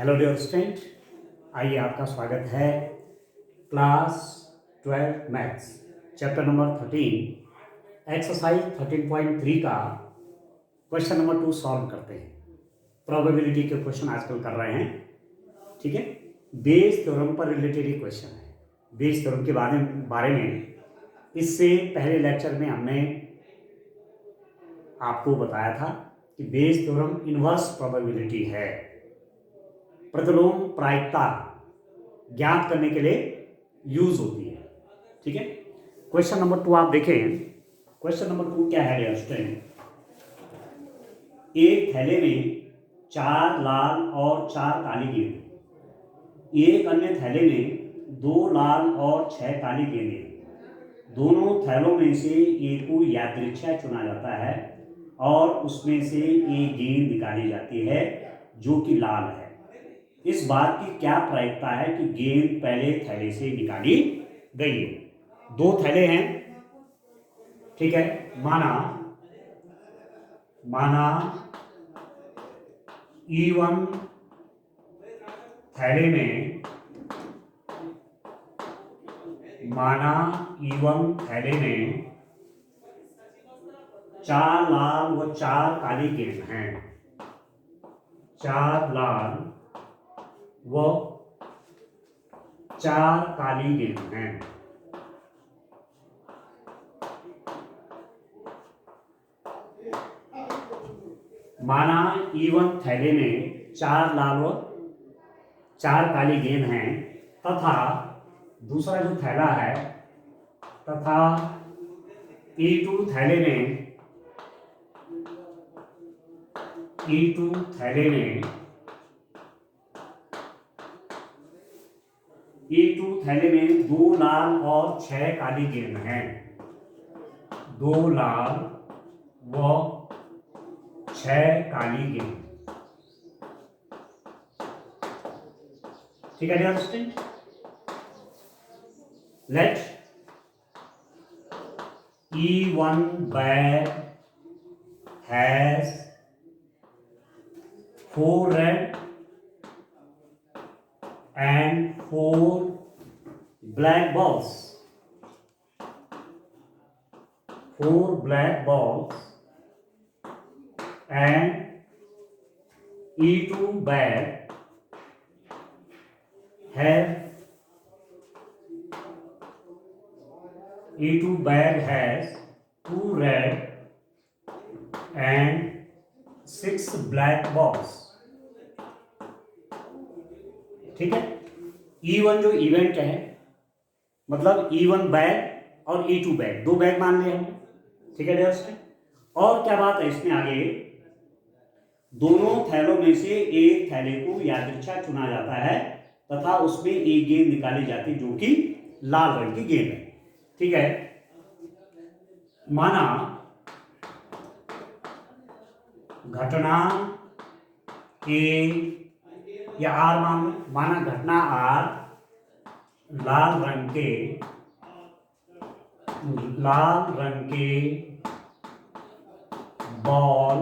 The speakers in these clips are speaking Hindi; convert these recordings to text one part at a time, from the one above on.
हेलो डियर स्टूडेंट, आइए आपका स्वागत है class 12 maths chapter number 13 exercise 13.3 का क्वेश्चन नंबर 2 सॉल्व करते हैं। प्रोबेबिलिटी के क्वेश्चन आजकल कर रहे हैं, ठीक है। बेस थ्योरम पर रिलेटेड ही क्वेश्चन है। बेस थ्योरम के बारे में इससे पहले लेक्चर में हमने आपको बताया था कि बेस थ्योरम इनवर्स प्रोबेबिलिटी है, प्रतिलोम प्रायिकता ज्ञात करने के लिए यूज होती है, ठीक है। क्वेश्चन नंबर 2 आप देखें। क्वेश्चन नंबर 2 क्या है डियर स्टूडेंट? एक थैले में 4 लाल और 4 काली गेंद, एक अन्य थैले में 2 लाल और 6 काली गेंदें। दोनों थैलों में से एक को यादृच्छिक चुना जाता है और उसमें से एक गेंद निकाली जाती है जो कि लाल है। इस बात की क्या प्रायिकता है कि गेंद पहले थैले से निकाली गई है? दो थैले हैं, ठीक है। माना E1 थैले में में 4 लाल व 4 काली गेंद हैं। 4 लाल व 4 काली गेंद हैं। माना E1 थैले में 4 लाल व 4 काली गेंद हैं तथा दूसरा जो थैला है तथा E2 थैले में E2 थैले में 2 लाल और 6 काली गेंद हैं। 2 लाल व 6 काली गेंद, ठीक है dear student. Let E1 bag has 4 red and 4 black balls. 4 black balls and E2 bag has 2 red and 6 black balls, ठीक है। E1 जो इवेंट है, मतलब E1 बैग और E2 बैग, 2 बैग मान लिया हमने, ठीक है डियर स्टूडेंट। और क्या बात है इसमें आगे, दोनों थैलों में से एक थैले को यादृच्छिक चुना जाता है तथा उसमें एक गेंद निकाली जाती है जो कि लाल रंग की गेंद है, ठीक है। माना घटना ए या आर, माना घटना आर लाल रंग के बॉल,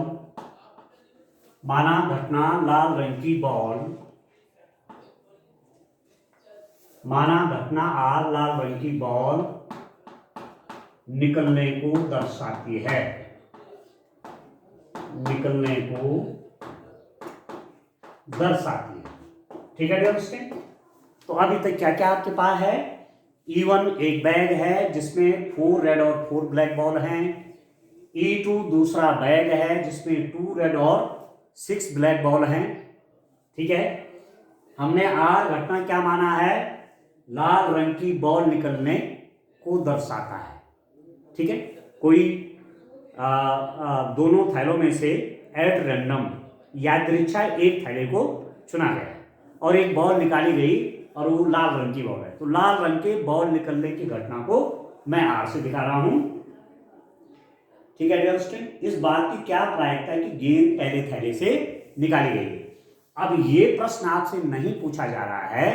माना घटना लाल रंग की बॉल, माना घटना आर लाल रंग की बॉल निकलने को दर्शाती है, ठीक है डियर स्टूडेंट। तो अभी तक क्या क्या आपके पास है? E1 एक बैग है जिसमें 4 रेड और 4 ब्लैक बॉल हैं। E2 दूसरा बैग है जिसमें 2 रेड और 6 ब्लैक बॉल हैं, ठीक है। हमने आर घटना क्या माना है? लाल रंग की बॉल निकलने को दर्शाता है, ठीक है। कोई दोनों थैलों में से एट रैंडम यादृच्छिक एक थैले को चुना गया और एक बॉल निकाली गई और वो लाल रंग की बॉल है, तो लाल रंग के बॉल निकलने की घटना को मैं आर से दिखा रहा हूं, ठीक है डियर स्टूडेंट। इस बात की क्या प्रायिकता है कि गेंद पहले थैले से निकाली गई है? अब ये प्रश्न आपसे नहीं पूछा जा रहा है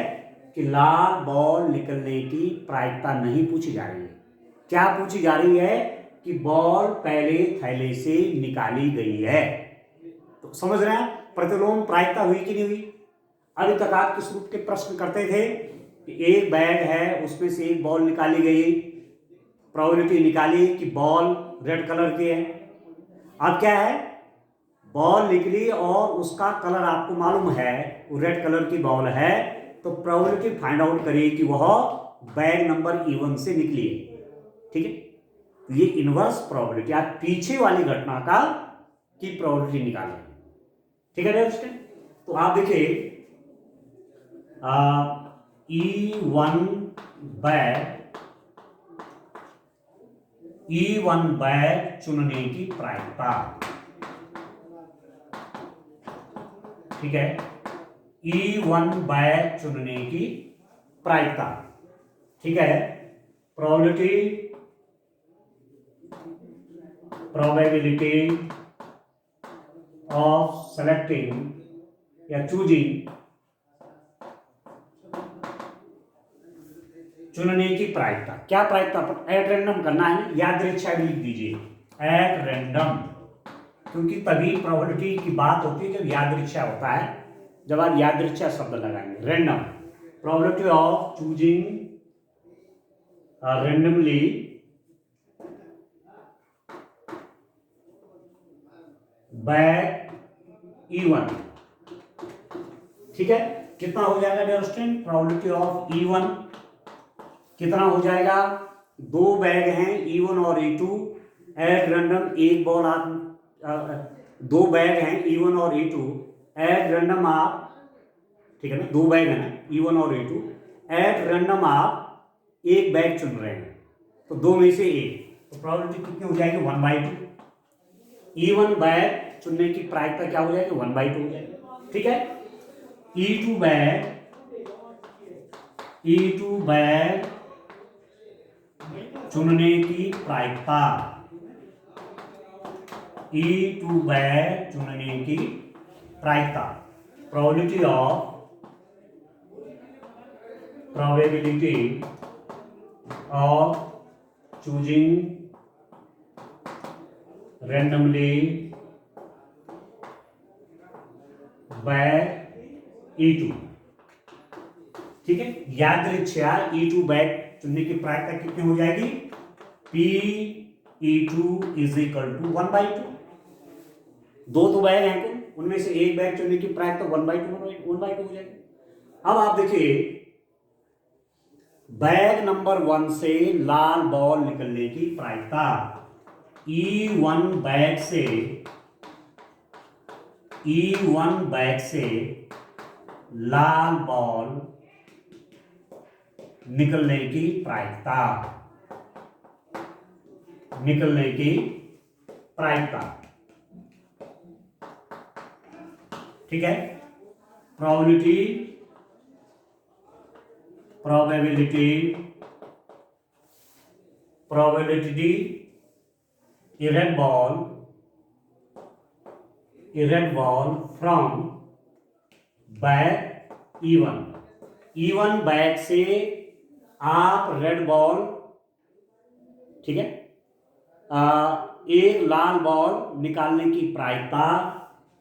कि लाल बॉल निकलने की प्रायिकता नहीं पूछी जा रही है। क्या पूछी जा रही है कि बॉल पहले थैले से निकाली गई है। तो समझ रहे हैं प्रतिलोम प्रायिकता हुई कि नहीं हुई? अभी तक आप किस रूप के प्रश्न करते थे कि एक बैग है, उसमें से एक बॉल निकाली गई, प्रोबेबिलिटी निकाली कि बॉल रेड कलर की है। अब क्या है, बॉल निकली और उसका कलर आपको मालूम है वो रेड कलर की बॉल है, तो प्रोबेबिलिटी फाइंड आउट करिए कि वह बैग नंबर E1 से निकली है। ठीक है, तो ये इनवर्स प्रोबेबिलिटी, आप पीछे वाली घटना का की प्रोबेबिलिटी निकालें। ठीक है दोस्तों, तो आप देखिए E1 बैग, E1 बैग चुनने की प्रायिकता। ठीक है, E1 बैग चुनने की प्रायिकता। ठीक है, प्रोबेबिलिटी ऑफ सेलेक्टिंग या चूजिंग, चुनने की प्रायिकता। क्या प्रायिकता पर एट रैंडम करना है, यादृच्छा लिख दीजिए, एट रैंडम, क्योंकि तभी प्रोबेबिलिटी की बात होती है जब यादृच्छा होता है, जब आप यादृच्छा शब्द लगाएंगे। Random, probability of choosing randomly bag E1। ठीक है, कितना हो जाएगा dear student, probability of E1 कितना हो जाएगा, दो बैग हैं E1 और E2, एट रैंडम एक बॉल आप, दो बैग हैं E1 और E2, एट रैंडम आप, ठीक है ना, दो बैग है ना E1 और E2, एट रैंडम आप एक बैग चुन रहे हैं, तो दो में से एक, तो प्रोबेबिलिटी कितनी हो जाएगी 1/2। E1 बैग चुनने की प्रायिकता क्या हो जाएगी 1/2 हो जाएगी। ठीक है, E2 बैग चुनने की प्रायिकता, E2 बैग चुनने की प्रायिकता, probability of choosing randomly bag E2। ठीक है, यादृच्छा E2 बैग चुनने की प्रायिकता कितनी हो जाएगी, P(E2) इज इक्वल टू 1/2। दो बैग हैं, उनमें से एक बैग चुनने की प्रायिकता 1/2 हो जाएगी। अब आप देखिए, बैग नंबर 1 से लाल बॉल निकलने की प्रायिकता, E1 बैग से लाल बॉल निकलने की प्रायिकता, ठीक है, probability a red ball from bag E1 bag से आप रेड बॉल, ठीक है, एक लाल बॉल निकालने की प्रायिकता,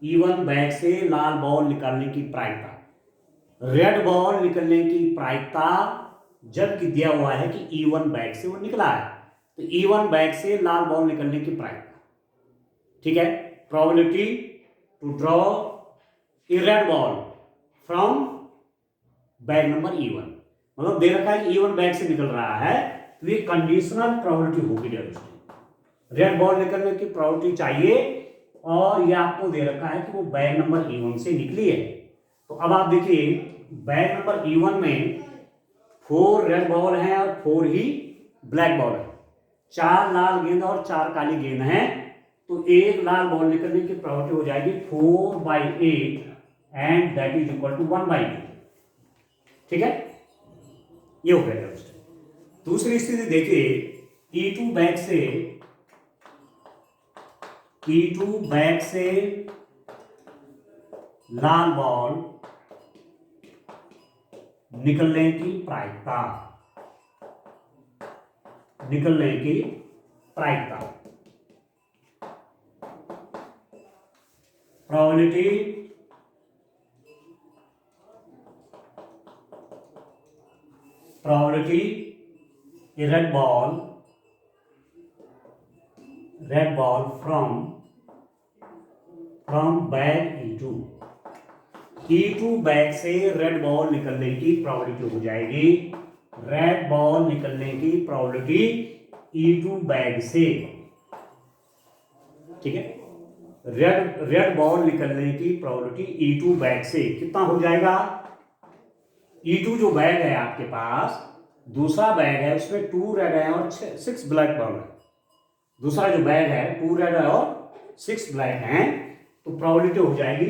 E1 बैग से लाल बॉल निकालने की प्रायिकता, रेड बॉल निकलने की प्रायिकता जबकि दिया हुआ है कि E1 बैग से वो निकला है, तो E1 बैग से लाल बॉल निकलने की प्रायिकता। ठीक है, probability to draw a red ball from bag number E1, मतलब दे रखा है कि E1 बैग से निकल रहा है, तो ये कंडीशनल प्रोबेबिलिटी होगी। रेड बॉल निकलने की प्रोबेबिलिटी चाहिए और ये आपको दे रखा है कि वो बैग नंबर E1 से निकली है। तो अब आप देखिए, बैग नंबर E1 में 4 रेड बॉल हैं और 4 ही ब्लैक बॉल है, 4 लाल गेंद और 4 काली गेंद हैं, तो एक लाल बॉल निकलने की प्रोबेबिलिटी हो जाएगी 4/8 and that is equal to 1/2। ठीक है, ये हो गया दोस्तों। दूसरी स्थिति देखिए, E2 बैग से लाल बॉल निकलने की प्रायिकता, probability probability a red ball from bag E2 bag से रेड बॉल निकलने की प्रोबेबिलिटी हो जाएगी, रेड बॉल निकलने की प्रोबेबिलिटी E2 बैग से, ठीक है। रेड बॉल निकलने की प्रोबेबिलिटी E2 बैग से कितना हो जाएगा? E2 जो बैग है आपके पास, दूसरा बैग है उसमें 2 रेड है और 6 ब्लैक बॉल है। दूसरा जो बैग है 2 रेड है और 6 ब्लैक है, तो प्रोबेबिलिटी हो जाएगी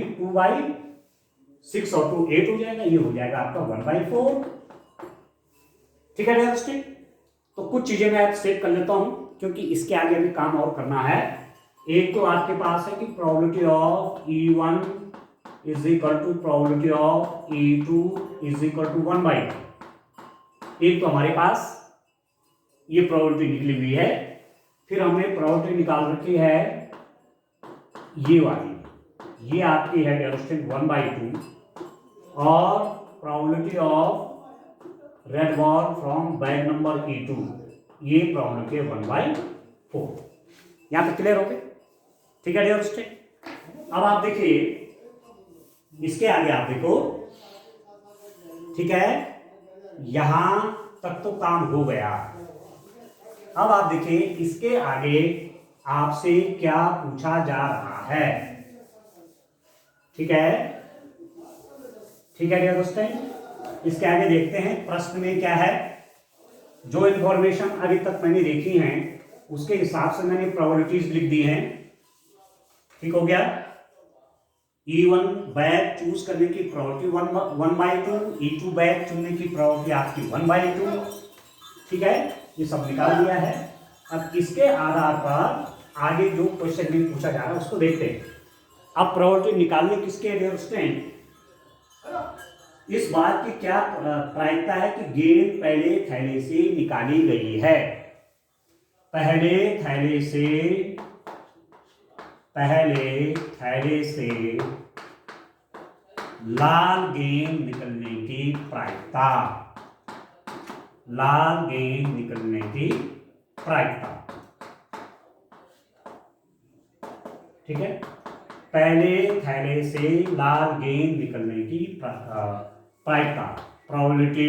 2/6 और 2 8 हो जाएगा, ये हो जाएगा आपका 1/4। ठीक है डियर? तो कुछ चीजें मैं सेव कर लेता हूं क्योंकि इसके आगे भी काम और करना है। एक तो आपके पास है कि probability of E1 is equal to probability of E2 is equal to 1/2। एक तो हमारे पास ये प्रोबेबिलिटी निकली हुई है, फिर हमने प्रोबेबिलिटी निकाल रखी है ये वाली, ये आपकी है डियर 1/2, और probability of red ball from bag number E2, ये प्रोबेबिलिटी है 1/4। यहां तक क्लियर हो गए? ठीक है डियर? अब आप देखिए इसके आगे आप देखो, ठीक है, यहां तक तो काम हो गया। अब आप देखिए इसके आगे आपसे क्या पूछा जा रहा है। ठीक है, ठीक है डियर दोस्तों, इसके आगे देखते हैं प्रश्न में क्या है। जो इंफॉर्मेशन अभी तक मैंने देखी हैं उसके हिसाब से मैंने प्रोबेबिलिटीज लिख दी हैं। ठीक हो गया? E1 बैग चूज करने की प्रोबेबिलिटी 1/2, E2 बैग चुनने की प्रोबेबिलिटी आपकी 1/2। ठीक है, ये सब निकाल दिया है। अब इसके आधार पर आगे जो क्वेश्चन में पूछा जा रहा है उसको देखते हैं। अब प्रोबेबिलिटी निकालने किसके डियर स्टूडेंट, इस बात की क्या प्रायिकता है कि गेंद पहले थैले से निकाली गई है, पहले थैले से लाल गेंद निकलने की प्रायिकता, लाल गेंद निकलने की प्रायिकता। ठीक है, पहले थैले से लाल गेंद निकलने की प्रायिकता, प्रोबेबिलिटी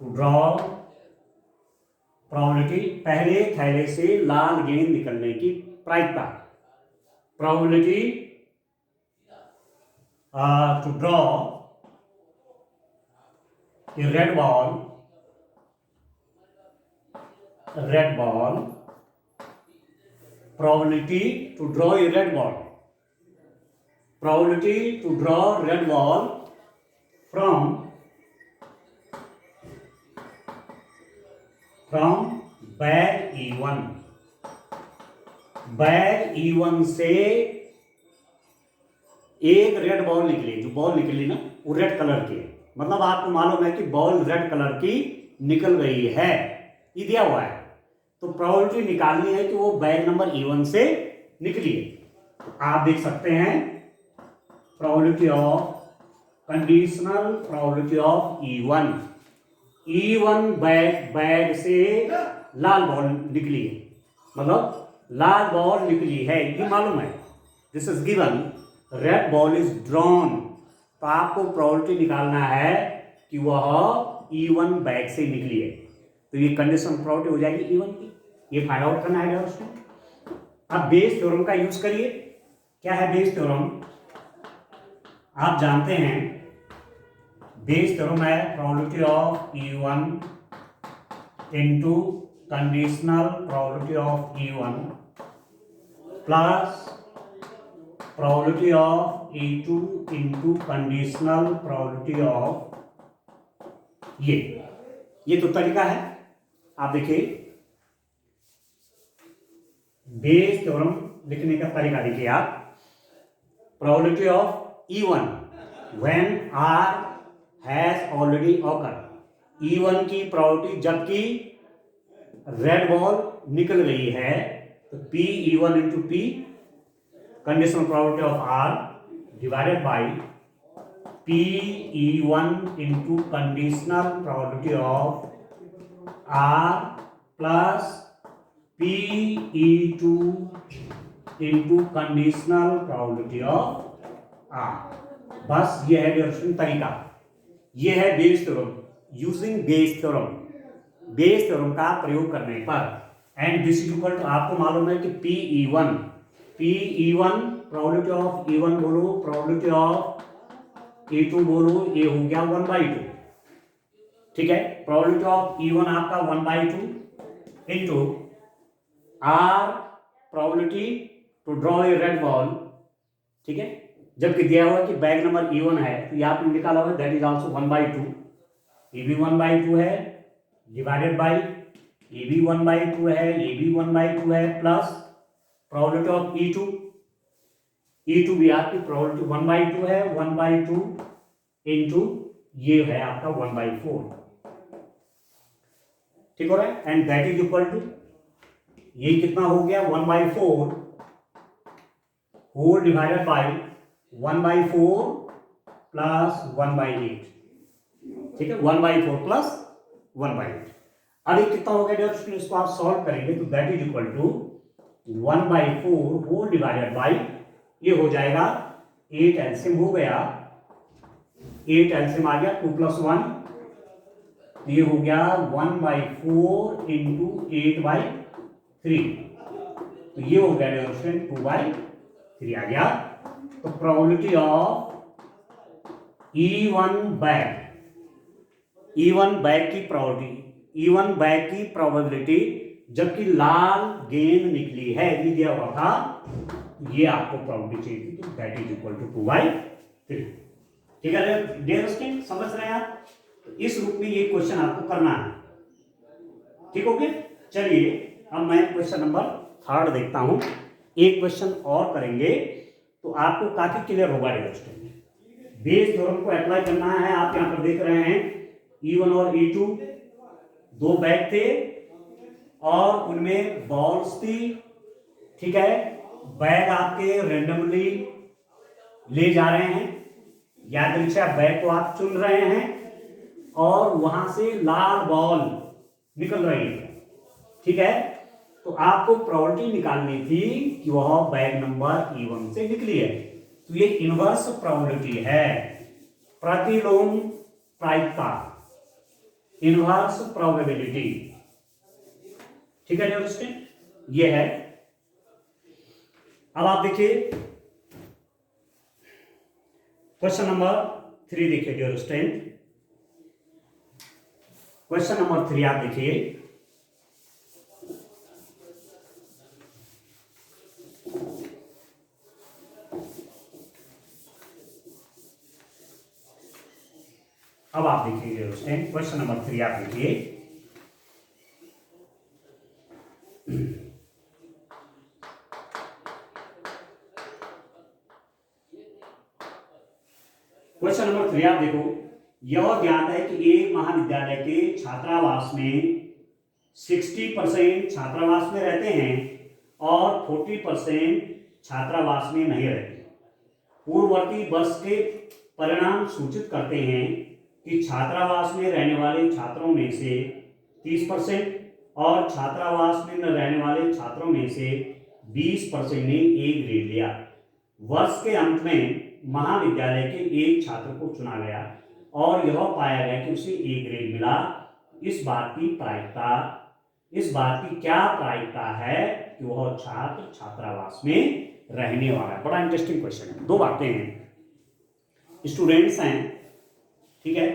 टू ड्रॉ, प्रोबेबिलिटी पहले थैले से लाल गेंद निकलने की प्रायिकता, probability to draw a red ball probability to draw a red ball, probability to draw red ball from bag E1, bag E1 से एक रेड बॉल निकली, जो बॉल निकली ना वो रेड कलर की है, मतलब आपको मालूम है कि बॉल रेड कलर की निकल गई है, ये दिया हुआ है। तो प्रोबेबिलिटी निकालनी है कि वो बैग नंबर E1 से निकली है। आप देख सकते हैं probability of, conditional probability of E1 bag से लाल बॉल निकली है, मतलब लाल बॉल निकली है, ये मालूम है। This is given, red ball is drawn, तो आपको प्रोबेबिलिटी निकालना है कि वह E1 बैग से निकली है, तो ये कंडीशनल प्रोबेबिलिटी हो जाएगी E1 की, ये फाइंड आउट करना है उसमें। अब बेस थ्योरम का यूज करिए। क्या है बेस थ्योरम? आप जानते हैं बेस थ्योरम है probability of E1 into conditional probability of E1 plus probability of E2 into conditional probability of, ये तो तरीका है। आप देखिए बेस थ्योरम लिखने का तरीका देखिए आप, probability of E1 when R has already occur, E1 की प्रोबेबिलिटी जबकि रेड बॉल निकल गई है, तो P(E1 × P) conditional probability of R divided by PE1 into conditional probability of R plus PE2 into conditional probability of R। बस ये है डेरिवेशन तरीका, ये है Bayes theorem, using Bayes theorem, Bayes theorem का प्रयोग करने पर। And this is equal to, आपको मालूम है कि PE1 प्रोबेबिलिटी ऑफ E1 बोलो, प्रोबेबिलिटी ऑफ E2 बोलो, ये हो गया 1/2। ठीक है, प्रोबेबिलिटी ऑफ E1 आपका 1/2 into R probability to draw a red ball. ठीक है, जबकि दिया हुआ कि बैग नंबर E1 है तो ये आपने निकाला हुआ, दैट इज ऑल्सो 1/2, ये भी 1/2 है, डिवाइडेड बाई ये भी 1/2 है, ये भी 1/2 है, प्लस प्रोबेबिलिटी ऑफ E2 भी आपकी प्रोबेबिलिटी 1/2 है, 1/2 इंटू ये है आपका 1/4। ठीक हो रहा है, and that is equal to, ये कितना हो गया 1/4 होल डिवाइडेड बाई 1/4 प्लस 1/8। ठीक है, 1/4 प्लस 1/8। अब ये कितना हो गया, जब इसको आप सॉल्व करेंगे तो that is equal to 1/4 whole divided by, ये हो जाएगा 8 एलसीएम हो गया, 8 एलसीएम आ गया 2 + 1, ये हो गया 1/4 इंटू 8/3, तो ये हो गया डेरिवेशन 2/3 आ गया। तो प्रोबेबिलिटी ऑफ E1 बैग की प्रोबेबिलिटी, E1 बैग की प्रोबेबिलिटी जबकि लाल गेंद निकली है, ये दिया हुआ था, ये आपको प्रोबेबिलिटी चाहिए थी, तो दैट इज इक्वल टू 2/3। ठीक है डियर स्टूडेंट, समझ रहे हैं आप? तो इस रूप में ये क्वेश्चन आपको करना है। ठीक हो गया, चलिए अब मैं क्वेश्चन नंबर 3 देखता हूं, एक क्वेश्चन और करेंगे तो आपको काफी क्लियर होगा डियर स्टूडेंट। बेस थ्योरम को अप्लाई करना है। आप यहां पर देख रहे हैं E1 और E2 दो बैग थे और उनमें बॉल्स थी। ठीक है, बैग आपके रेंडमली ले जा रहे हैं, यादृच्छिक बैग को आप चुन रहे हैं और वहां से लाल बॉल निकल रही है। ठीक है, तो आपको प्रोबेबिलिटी निकालनी थी कि वह बैग नंबर E1 से निकली है, तो ये इनवर्स प्रोबेबिलिटी है, प्रतिलोम प्रायिकता, इनवर्स प्रोबेबिलिटी। ठीक है डियर स्टूडेंट, ये है। अब आप देखिए क्वेश्चन नंबर 3 देखिए डियर स्टूडेंट, क्वेश्चन नंबर 3 आप देखिए। अब आप देखिए डियर स्टूडेंट, क्वेश्चन नंबर 3 आप देखिए। क्वेश्चन नंबर 3 आप देखो, यह ज्ञात है कि एक महाविद्यालय के छात्रावास में 60% छात्रावास में रहते हैं और 40% छात्रावास में नहीं रहते। पूर्ववर्ती वर्ष के परिणाम सूचित करते हैं कि छात्रावास में रहने वाले छात्रों में से 30% और छात्रावास में न रहने वाले छात्रों में से 20% ने A ग्रेड लिया। वर्ष के अंत में महाविद्यालय के एक छात्र को चुना गया और यह पाया गया कि उसे A ग्रेड मिला। इस बात की क्या प्रायिकता है कि वह छात्र छात्रावास में रहने वाला है? बड़ा इंटरेस्टिंग क्वेश्चन है। दो बातें हैं, स्टूडेंट्स हैं, ठीक है,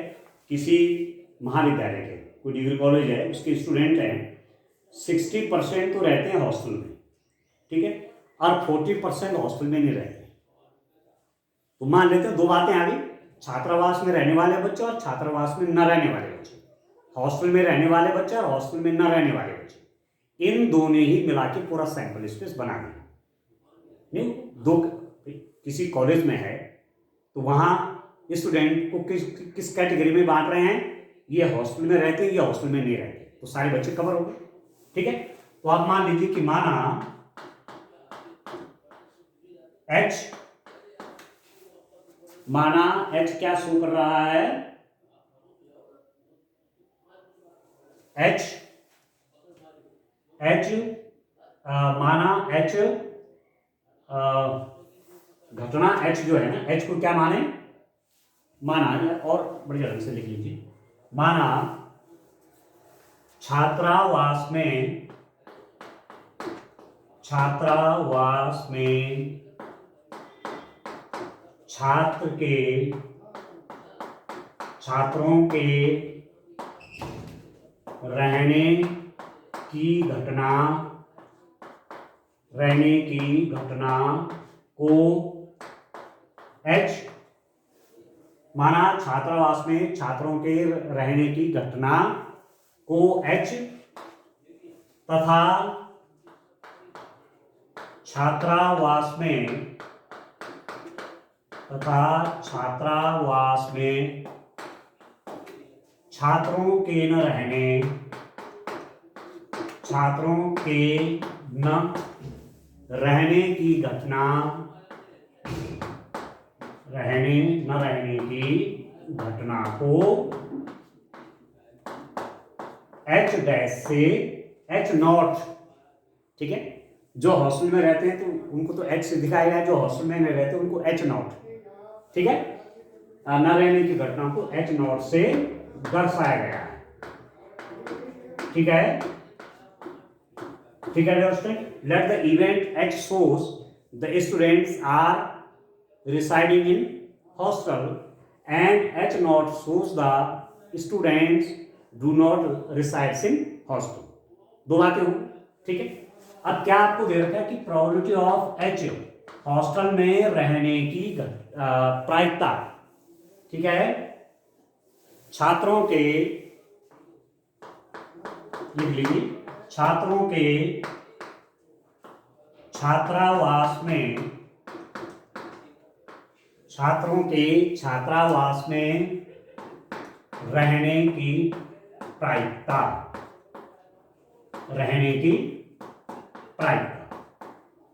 किसी महाविद्यालय के, कोई डिग्री कॉलेज है, उसके स्टूडेंट हैं, 60% तो रहते हैं हॉस्टल में, ठीक है, और 40% हॉस्टल में नहीं रहते। तो मान लेते हैं दो बातें आ गई, छात्रावास में रहने वाले बच्चे और छात्रावास में न रहने वाले बच्चे, हॉस्टल में रहने वाले बच्चे और हॉस्टल में न रहने वाले बच्चे, इन दोनों ही मिला के पूरा सैंपल स्पेस बना दें। नहीं, दो किसी कॉलेज में है तो वहाँ स्टूडेंट को किस कैटेगरी में बांट रहे हैं, ये हॉस्टल में रहते हैं, ये हॉस्टल में नहीं रहते, तो सारे बच्चे कवर हो गए। ठीक है, तो आप मान लीजिए कि माना H माना h क्या शो कर रहा है, h h माना h घटना h जो है ना, h को क्या माने, माना, और बढ़िया ढंग से लिख लीजिए, माना छात्रावास में छात्रों के रहने की घटना को h, माना छात्रावास में छात्रों के रहने की घटना को h तथा छात्रावास में छात्रों के न रहने की घटना को h डैश से h नॉट, ठीक है, जो हॉस्टल में रहते हैं तो उनको तो h से दिखाया गया है, जो हॉस्टल में नहीं रहते उनको h नॉट, ठीक है, न रहने की घटना को h नॉट से दर्शाया गया है, ठीक है, ठीक है दोस्तों। Let the event h shows the students are residing in hostel and h not shows the students do not resides in hostel। दो बातें हो, ठीक है। अब क्या आपको दे रखा है कि प्रोबेबिलिटी ऑफ एच हॉस्टल में रहने की प्रायिकता, ठीक है, छात्रों के, लिख लीजिए, छात्रों के छात्रावास में रहने की प्रायिकता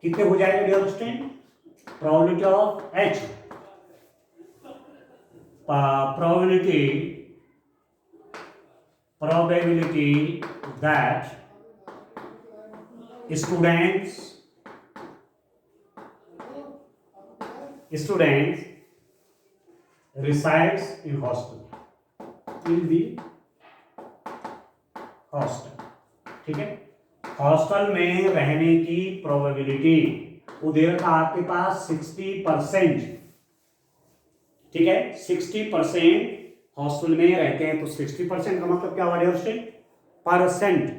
कितने हो जाएगा dear student, probability of H, probability that students resides in hostel will be hostel, ठीक है। हॉस्टल में रहने की प्रोबेबिलिटी वो दे रखा आपके पास 60%, ठीक है, 60% हॉस्टल में रहते हैं, तो 60% का मतलब क्या हुआ डियर स्टूडेंट, परसेंट,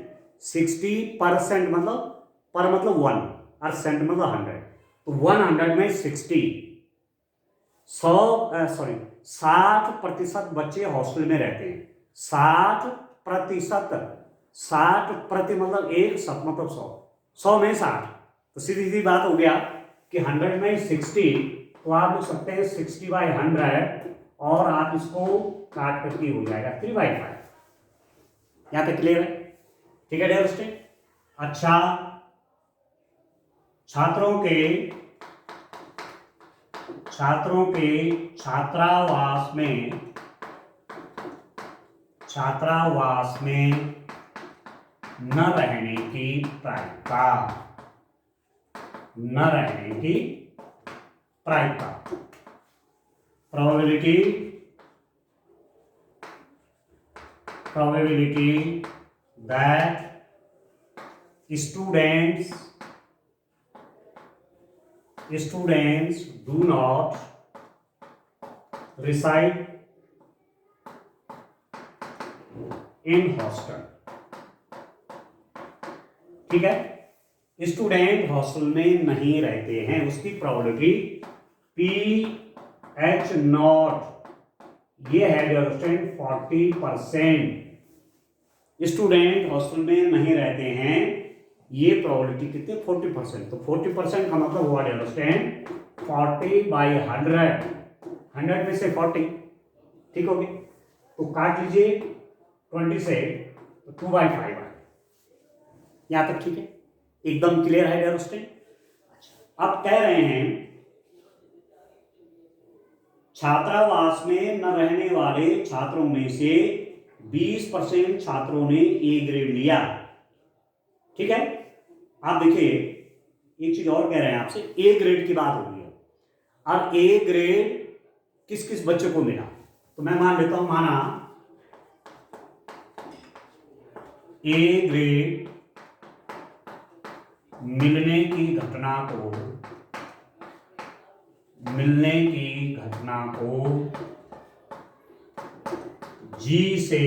60% मतलब पर मतलब 1 और सेंट मतलब 100, तो 100 में 60% बच्चे हॉस्टल में रहते हैं, 60% मतलब 1, 7 मतलब 100 में 60, तो सीधी सीधी बात हो गया कि 100 में 60, तो आप लिख सकते हैं 60/100 और आप इसको काट करके हो जाएगा 3/5। यहां तक क्लियर है, ठीक है डियर स्टूडेंट। अच्छा, छात्रों के छात्रावास में न रहने की प्रायिकता, probability that students do not reside in hostel, ठीक है, स्टूडेंट हॉस्टल में नहीं रहते हैं, उसकी प्रोबेबिलिटी PH नॉट, ये है डियर स्टूडेंट 40%। स्टूडेंट हॉस्टल में नहीं रहते हैं, ये प्रोबेबिलिटी कितने, 40%, तो 40% का मतलब हुआ डियर स्टूडेंट 40/100, 100 में से 40, ठीक हो गया, तो काट लीजिए 20 से, तो 2/5 है, यहां तक ठीक है, एकदम क्लियर है डियर स्टूडेंट। अब कह रहे हैं छात्रावास में न रहने वाले छात्रों में से 20% छात्रों ने ए ग्रेड लिया। ठीक है, आप देखिए एक चीज और कह रहे हैं आपसे, ए ग्रेड की बात हो रही है। अब ए ग्रेड किस किस बच्चे को मिला, तो मैं मान लेता हूं, माना ए ग्रेड मिलने की घटना को जी से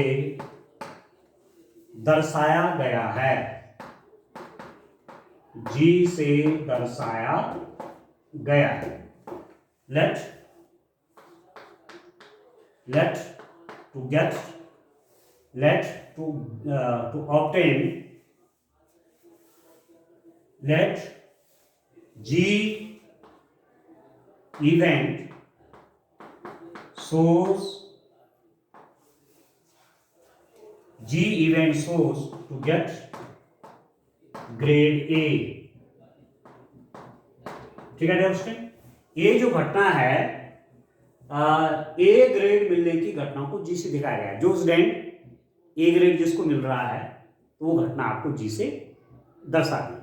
दर्शाया गया है, जी से दर्शाया गया है। Let G event shows to get grade A। ठीक है दोस्तों, ये जो घटना है ए ग्रेड मिलने की घटना को जी से दिखाया गया है। जो स्टूडेंट ए ग्रेड जिसको मिल रहा है तो वो घटना आपको जी से दर्शा दी है।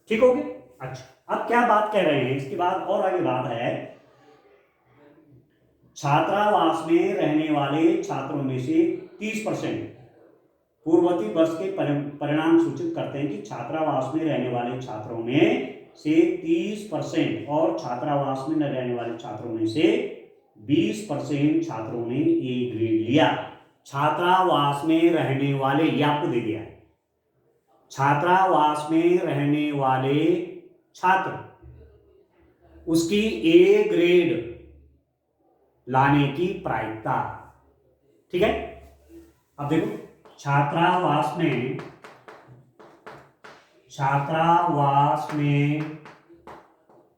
ठीक हो गया। अच्छा, अब क्या बात कह रहे हैं, इसके बाद और आगे बात है, छात्रावास में रहने वाले छात्रों में से 30% पूर्ववर्ती वर्ष के परिणाम सूचित करते हैं कि छात्रावास में रहने वाले छात्रों में से 30% और छात्रावास में न रहने वाले छात्रों में से 20% छात्रों ने ए ग्रेड लिया। छात्रावास में रहने वाले, ये आपको दे दिया है, छात्रावास में रहने वाले छात्र, उसकी ए ग्रेड लाने की प्रायिकता। ठीक है, अब देखो, छात्रावास में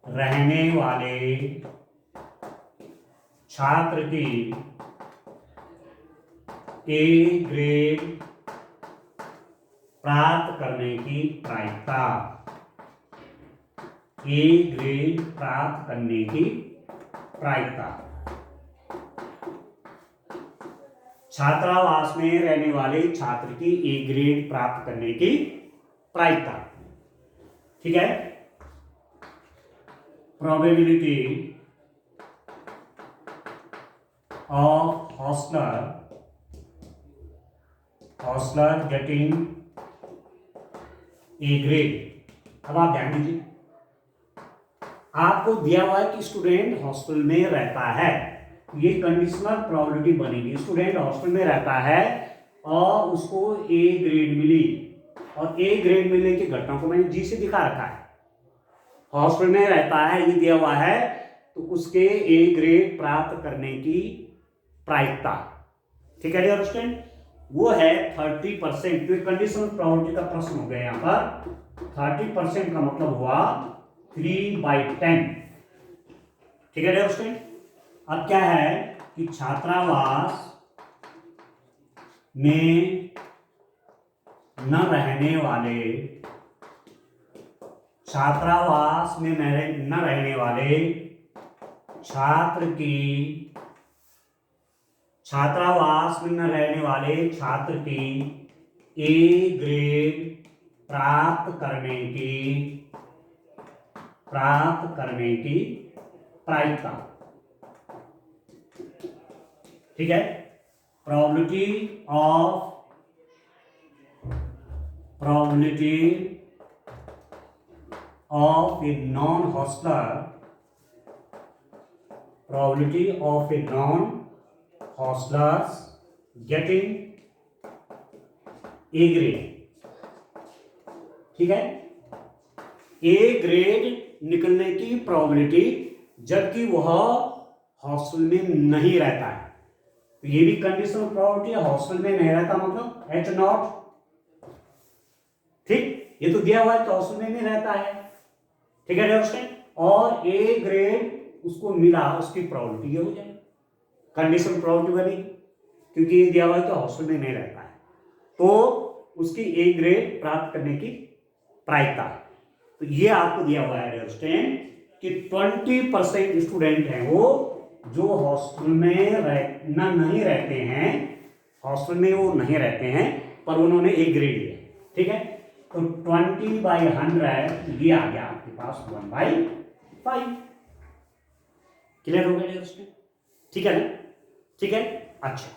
रहने वाले छात्र की ए ग्रेड प्राप्त करने की प्रायिकता, ए ग्रेड प्राप्त करने की प्रायिकता। छात्रावास में रहने वाले छात्र की ए ग्रेड प्राप्त करने की प्रायिकता। ठीक है, probability of hosteller getting A grade. अब आप ध्यान दीजिए, आपको दिया हुआ है कि स्टूडेंट हॉस्टल में रहता है, ये कंडीशनल प्रोबेबिलिटी बनेगी। स्टूडेंट हॉस्टल में रहता है और उसको ए ग्रेड मिली, और ए ग्रेड मिलने की घटना को मैंने जी से दिखा रखा है। हॉस्टल में रहता है, ये दिया हुआ है, तो उसके ए ग्रेड प्राप्त करने की प्रायिकता। ठीक है डियर स्टूडेंट, वो है 30%। तो कंडीशनल प्रोबेबिलिटी का प्रश्न हो गया यहाँ पर। 30% का मतलब हुआ 3/10। ठीक है डियर स्टूडेंट, अब क्या है कि छात्रावास में न रहने वाले छात्र की ए ग्रेड प्राप्त करने की प्रायिकता। ठीक है, probability of a non hostellers getting A grade. ठीक है, ए ग्रेड निकलने की प्रोबेबिलिटी, जबकि वह हॉस्टल में नहीं रहता है, तो ये भी कंडीशनल प्रोबेबिलिटी है। हॉस्टल में नहीं रहता मतलब H0। ठीक, ये तो दिया हुआ है तो हॉस्टल में नहीं रहता है। ठीक है दोस्तों, और ए ग्रेड उसको मिला, उसकी प्रोबेबिलिटी ये हो जाएगी, कंडीशनल प्रोबेबिलिटी बनेगी, क्योंकि ये दिया हुआ है तो हॉस्टल में नहीं रहता है, तो उसकी ए ग्रेड प्राप्त करने की प्रायिकता। तो ये आपको दिया हुआ है दोस्तों कि 20% स्टूडेंट हैं वो जो हॉस्टल में नहीं रहते हैं, हॉस्टल में वो नहीं रहते हैं पर उन्होंने एक ग्रेड लिया, ठीक है। तो 20/100 ये आ गया आपके पास 1/5। क्लियर हो गया दोस्तों? ठीक है ना? ठीक है। अच्छा,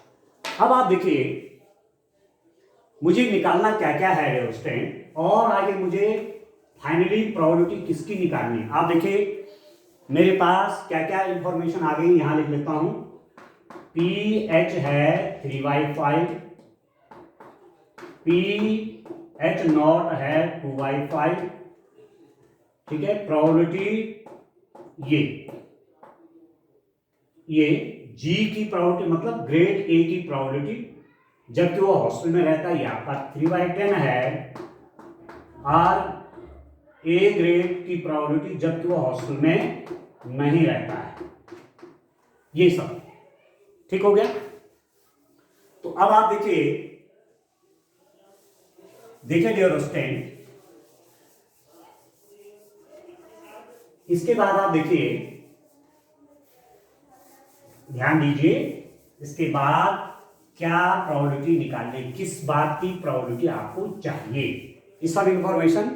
अब आप देखिए मुझे निकालना क्या क्या है दोस्तों, और आगे मुझे फाइनली प्रोबेबिलिटी किसकी निकालनी है। आप देखिए मेरे पास क्या क्या इंफॉर्मेशन आ गई, यहां लिख लेता हूं। पी एच है 3/5, पी एच नॉट है 2/5, ठीक है। प्रोबेबिलिटी ये जी की प्रोबेबिलिटी मतलब ग्रेड ए की प्रोबेबिलिटी जबकि वो हॉस्टल में रहता है, ये आपका 3/10 है। और ए ग्रेड की प्रोबेबिलिटी जबकि वो हॉस्टल में नहीं रहता है। ये सब ठीक हो गया। तो अब आप देखिए डियर स्टूडेंट, इसके बाद आप देखिए, ध्यान दीजिए, इसके बाद क्या प्रोबेबिलिटी निकालने, किस बात की प्रोबेबिलिटी आपको चाहिए, इस सब इंफॉर्मेशन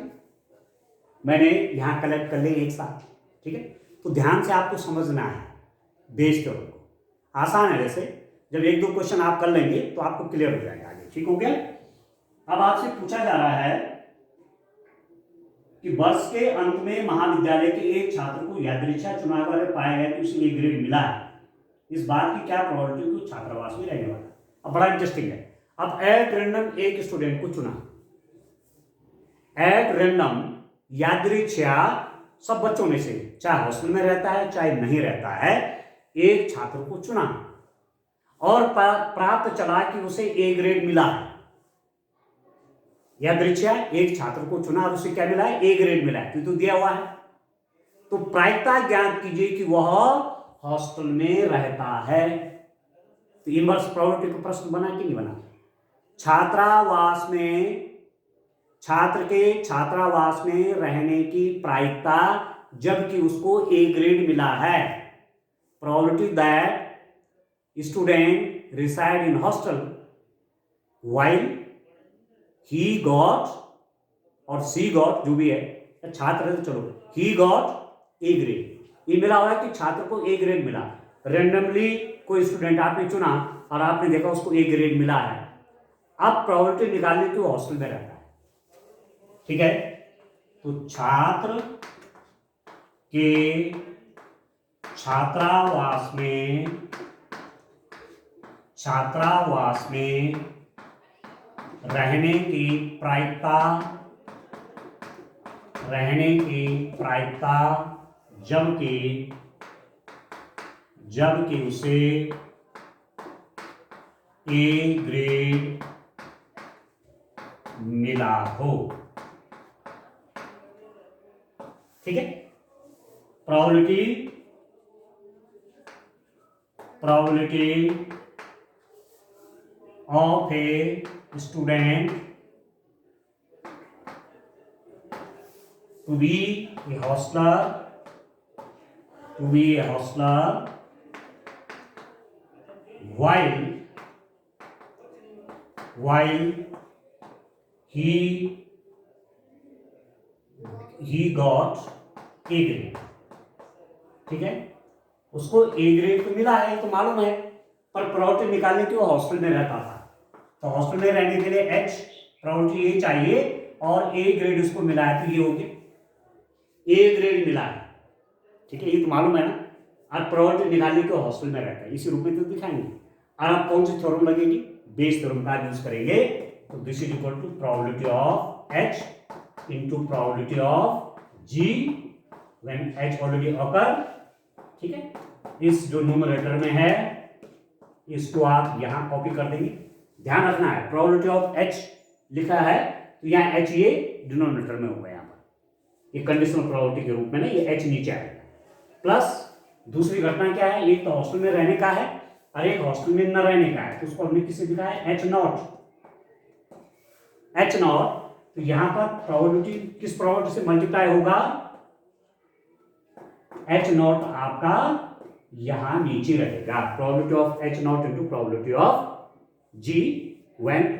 मैंने यहां कलेक्ट कर ली एक साथ, ठीक है। तो ध्यान से आपको समझना है बेस को, आसान है वैसे, जब एक दो क्वेश्चन आप कर लेंगे तो आपको क्लियर हो जाएगा आगे, ठीक हो गया। अब आपसे पूछा जा रहा है कि वर्ष के अंत में महाविद्यालय के एक छात्र को यादृच्छा चुनाव वाले पाया गया कि उसे एक ग्रेड मिला है, इस बात की क्या प्रोबेबिलिटी को छात्रावास में रहने वाला। अब बड़ा इंटरेस्टिंग है। अब एट रैंडम एक स्टूडेंट को चुना, एट रैंडम यादृच्छा सब बच्चों में से, चाहे हॉस्टल में रहता है चाहे नहीं रहता है, एक छात्र को चुना और प्राप्त चला कि उसे ए ग्रेड मिला है। यादृच्छा एक छात्र को चुना और उसे क्या मिला है, ए ग्रेड मिला है, तो दिया हुआ है। तो प्रायिकता ज्ञात कीजिए कि वह हॉस्टल में रहता है। तो इनवर्स प्रोबेबिलिटी का प्रश्न बना कि नहीं बना। छात्रावास में, छात्र के छात्रावास में रहने की प्रायिकता जबकि उसको ए ग्रेड मिला है, probability that student reside in hostel while he got और सी गॉट, जो भी है छात्र है तो चलो, ही गॉट ए ग्रेड। ये मिला हुआ है कि छात्र को ए ग्रेड मिला, रेंडमली कोई स्टूडेंट आपने चुना और आपने देखा उसको ए ग्रेड मिला है। अब प्रोबेबिलिटी निकालने की वो हॉस्टल में रहता है, ठीक है। तो छात्र के छात्रावास में रहने की प्रायिकता जबकि उसे ए ग्रेड मिला हो, ठीक है। Probability of a student to be a hostler while he got A grade, ठीक है। उसको ए ग्रेड तो मिला है तो मालूम है, पर प्रोबेबिलिटी निकालने की वो हॉस्टल में रहता था, तो हॉस्टल में रहने के लिए एच प्रोबेबिलिटी ए चाहिए और ए ग्रेड उसको मिला है, तो ये हो गया ए ग्रेड मिला है, ठीक है। ये तो मालूम है ना। और प्रोबेबिलिटी निकालने के हॉस्टल में रहता है, इसी रूप में तो दिखाएंगे। और आप कौन सी थ्योरम लगेगी, बेस थ्योरम का यूज करेंगे। तो this is equal to probability of H into probability of G when H already occur, ठीक है। इस जो न्यूमरेटर में है इसको आप यहां कॉपी कर देंगे। ध्यान रखना है प्रोबेबिलिटी ऑफ एच लिखा है तो यहाँ एच ये डिनोमिनेटर में होगा, यहाँ पर ये कंडीशनल प्रोबेबिलिटी के रूप में ना, ये एच नीचे आएगा। प्लस दूसरी घटना क्या है, एक तो हॉस्टल में रहने का है और एक हॉस्टल में न रहने का है, तो उसको हमने किसे दिखा है, एच नॉट। तो यहां पर प्रोबेबिलिटी किस प्रोबेबिलिटी से मल्टीप्लाई होगा, एच नॉट आपका यहां नीचे रहेगा, probability of H0 into probability of G when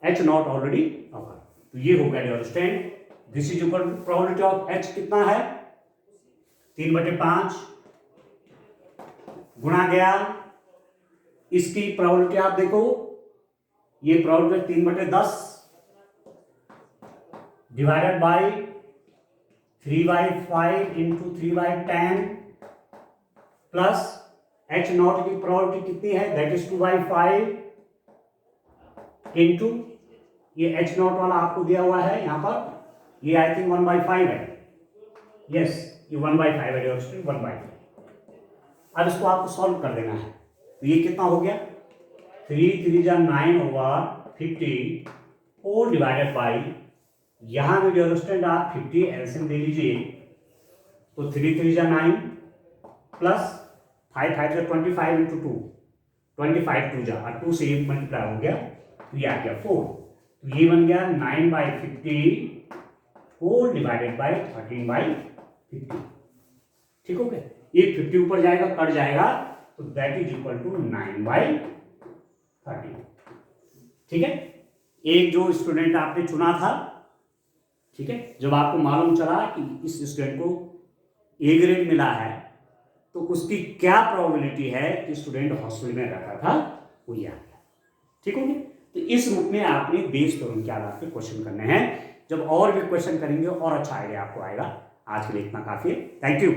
H0 already our. तो ये हो गया dear student, this is equal to probability of H कितना है 3/5 गुणा गया इसकी प्रोबेबिलिटी, आप देखो ये probability 3/10 divided by 3/5 into 3/10 plus H0 की प्रोबेबिलिटी कितनी है, दैट इज 2/5 इंटू ये H0 वाला आपको दिया हुआ है यहां पर, ये आई थिंक 1/5 है, यस ये 1/5 है डियर स्टूडेंट, 1/5। अब इसको आपको सॉल्व कर देना है, तो ये कितना हो गया 3 3 जा 9/50 4 डिवाइडेड बाई, यहां में डियर स्टूडेंट आप 50 एलसीएम ले लीजिए, तो 3 3 जा 9 प्लस 5 5 जा 25 इंटू 2 25 2 जा 2 से ये मल्टीप्लाई हो गया, तो ये आ गया 4, तो ये बन गया 9/50 4 डिवाइडेड बाई 13/50। ठीक हो गया, ये 50 ऊपर जाएगा कट जाएगा, तो दैट इज इक्वल टू 9/13। ठीक है, एक जो स्टूडेंट आपने चुना था, ठीक है, जब आपको मालूम चला कि इस स्टूडेंट को ए ग्रेड मिला है तो उसकी क्या प्रोबेबिलिटी है कि स्टूडेंट हॉस्टल में रहता था, वो ये आ गया। ठीक हो गया, तो इस रूप में आपने बेस पर उनके आधार पर क्वेश्चन करने हैं, जब और भी क्वेश्चन करेंगे और अच्छा आइडिया आपको आएगा। आज के लिए इतना काफी है, थैंक यू।